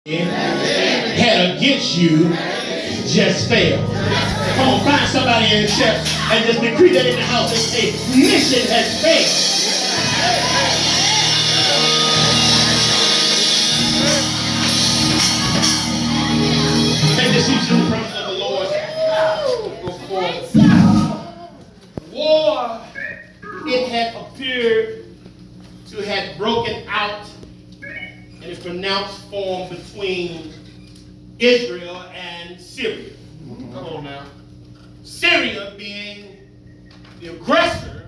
had against you just failed. Come on, find somebody in the church and just decree that in the house and say, mission has failed. Take this seat in the presence of the Lord. Go forward. War, it had appeared to have broken out in a pronounced form between Israel and Syria. Come on now. Syria being the aggressor,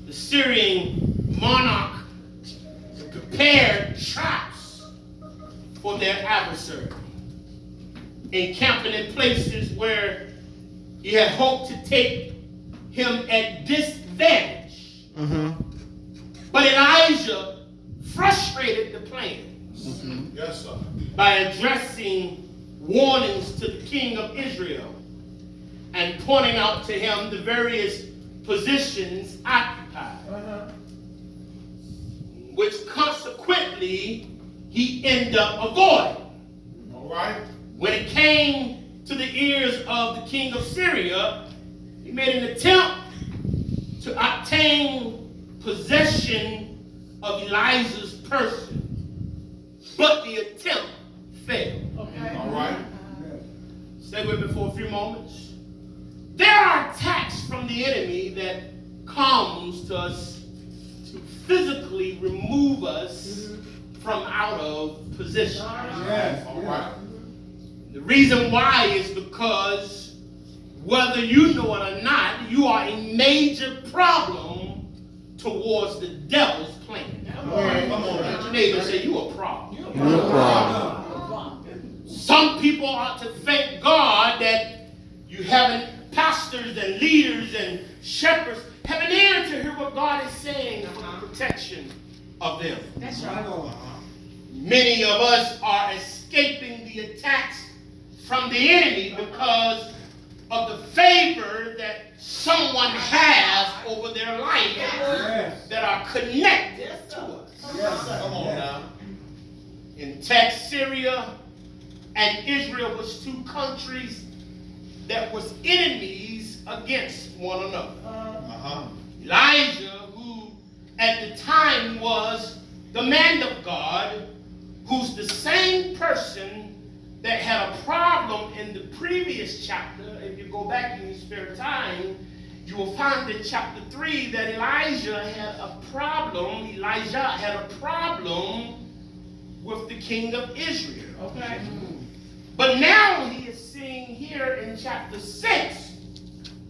the Syrian monarch prepared traps for their adversary, encamping in places where he had hoped to take him at disadvantage. But Eli'sha frustrated the plans Yes, sir. by addressing warnings to the king of Israel and pointing out to him the various positions occupied, which consequently he ended up avoiding. All right. When it came to the ears of the king of Syria, he made an attempt to obtain possession of Eli'sha's person, but the attempt failed. Okay. All right. Stay with me for a few moments. There are attacks from the enemy that comes to us to physically remove us from out of position. Yes. All right. The reason why is because whether you know it or not, you are a major problem towards the devil's plan. Come on. Your neighbor say you a problem. You're a problem. Some people ought to thank God that you haven't pastors and leaders and shepherds have an ear to hear what God is saying for the protection of them. That's right. Many of us are escaping the attacks from the enemy because of the favor that someone has over their life that are connected to us. Come on now. In text, Syria and Israel was two countries that was enemies against one another. Eli'sha, who at the time was the man of God, who's the same person that had a problem in the previous chapter. If you go back in your spare time, you will find in chapter 3 that Eli'sha had a problem with the king of Israel. Okay. But now he is seeing here in chapter 6,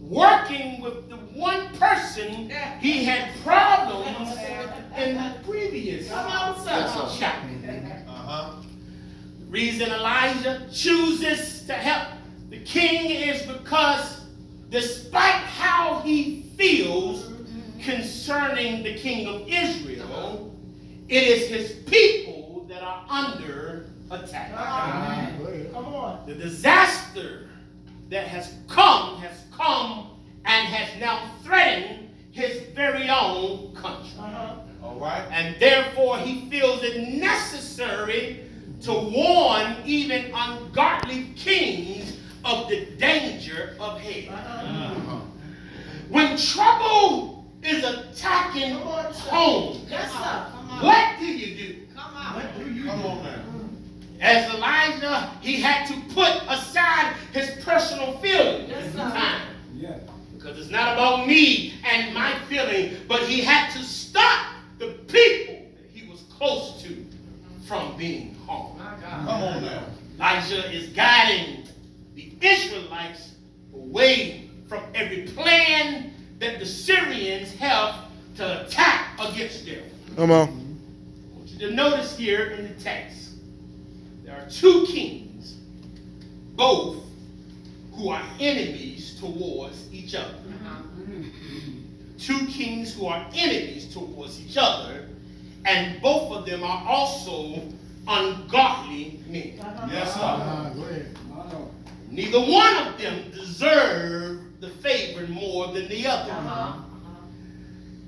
working with the one person he had problems in the previous chapter. The reason Eli'sha chooses to help the king is because despite how he feels concerning the king of Israel, it is his people that are under attack. Come on. The disaster that has come and has now threatened his very own country. All right. And therefore he feels it necessary to warn even ungodly kings of the danger of hell. When trouble is attacking home, what do you do? Come on now. As Eli'sha, he had to put aside his personal feelings at the time. Because it's not about me and my feeling, but he had to stop the people that he was close to from being harmed. Come on now. Eli'sha is guiding the Israelites away from every plan that the Syrians have to attack against them. Come on. I want you to notice here in the text, there are two kings, both who are enemies towards each other. Two kings who are enemies towards each other, and both of them are also ungodly men. Yes, sir. Neither one of them deserve the favor more than the other.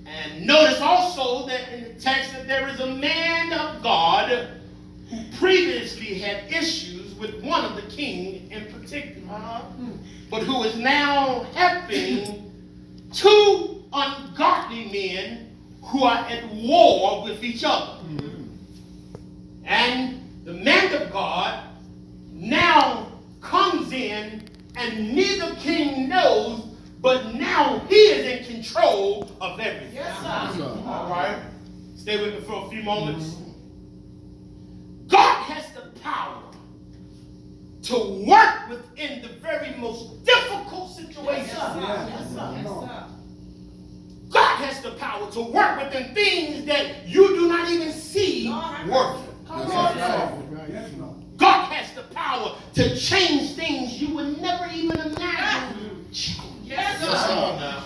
And notice also that in the text that there is a man of God who previously had issues with one of the king in particular, but who is now helping two ungodly men who are at war with each other. And the man of God now comes in, and neither king knows, but now he is in control of everything. Yes, sir. All right. Stay with me for a few moments. God has the power to work within the very most difficult situations. Yes, sir. God has the power to work within things that you do not even see working. Come on, sir. God has the power to change things you would never even imagine. Yes, Come sir. on now.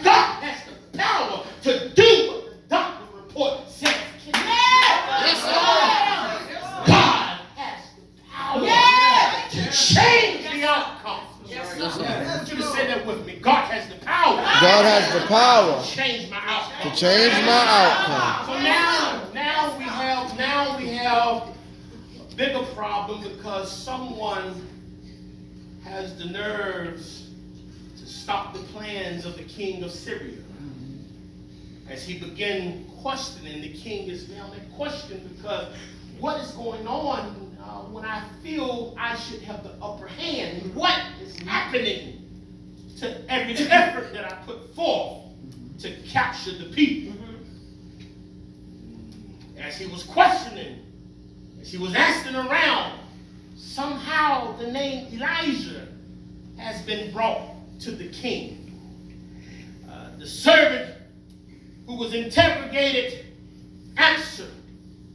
God has the power to do what the doctor report says. Yes, God has the power to change the outcome. I want you to say that with me. God has the power. God has the power to change my outcome. to change my outcome. So now we have a bigger problem because someone has the nerves to stop the plans of the king of Syria. As he began questioning, the king is now in question because what is going on when I feel I should have the upper hand? What is happening to every effort that I put forth to capture the people? As he was questioning, as he was asking around, somehow the name Eli'sha has been brought to the king. The servant who was interrogated answered,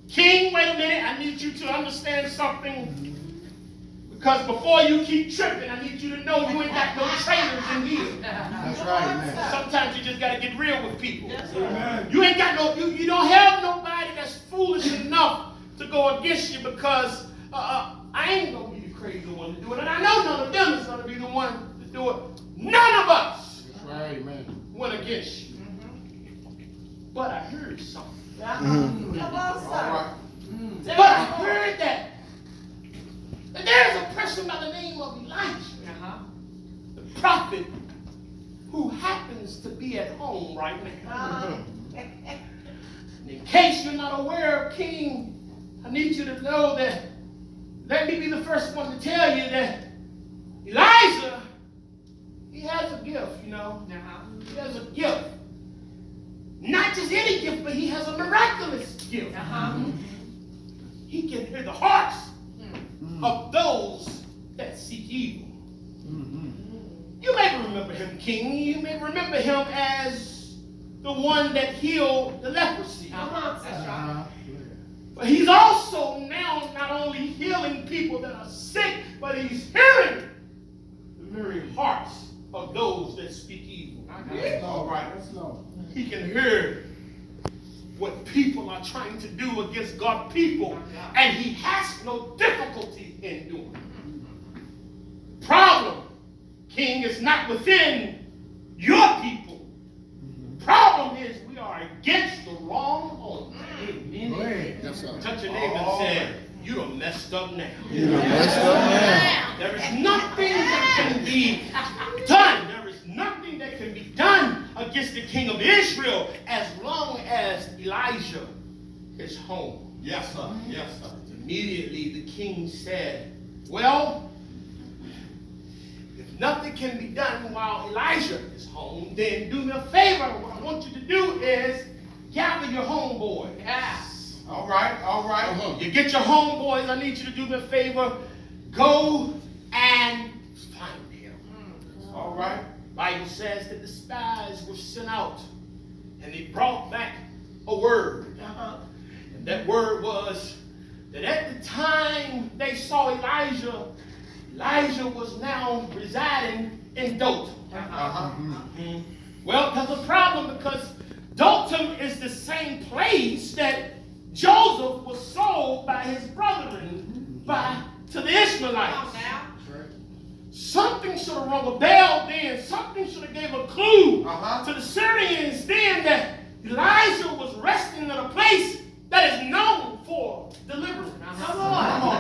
"King, wait a minute, I need you to understand something. Because before you keep tripping, I need you to know you ain't got no traitors in here." That's right, man. Sometimes you just got to get real with people. Amen. You ain't got no, you don't have nobody that's foolish enough to go against you because I ain't going to be the crazy one to do it. And I know none of them is going to be the one to do it. None of us That's right, man. went against you. But I heard something. Come on, All sir. right. But I heard that there's a person by the name of Eli'sha, the prophet, who happens to be at home right now. In case you're not aware, King, I need you to know that, let me be the first one to tell you that Eli'sha, he has a gift, you know. He has a gift. Not just any gift, but he has a miraculous gift. He can hear the hearts of those that seek evil. You may remember him, King. You may remember him as the one that healed the leprosy. But he's also now not only healing people that are sick, but he's hearing the very hearts of those that speak evil. All right. He can hear what people are trying to do against God's people, and he has no difficulty in doing it. The problem, King, is not within your people. The problem is we are against the wrong owner. Yes, sir. Touch your neighbor and say, "You done messed up now." You done messed up now. There is nothing that can be done. There is nothing that can be done against the king of Israel as long as Eli'sha is home. Yes, sir. Yes, sir. Immediately the king said, "Well, if nothing can be done while Eli'sha is home, then do me a favor. What I want you to do is gather your homeboys." All right. All right. You get your homeboys. I need you to do me a favor. Go and find him. All right. Bible says that the spies were sent out and they brought back a word. And that word was that at the time they saw Eli'sha was now residing in Dothan. Well, there's a problem because Dothan is the same place that Joseph was sold by his brethren to the Ishmaelites. Something should have rung a bell then. Something should have gave a clue to the Syrians then that Eli'sha was resting in a place that is known for for deliverance. Come on.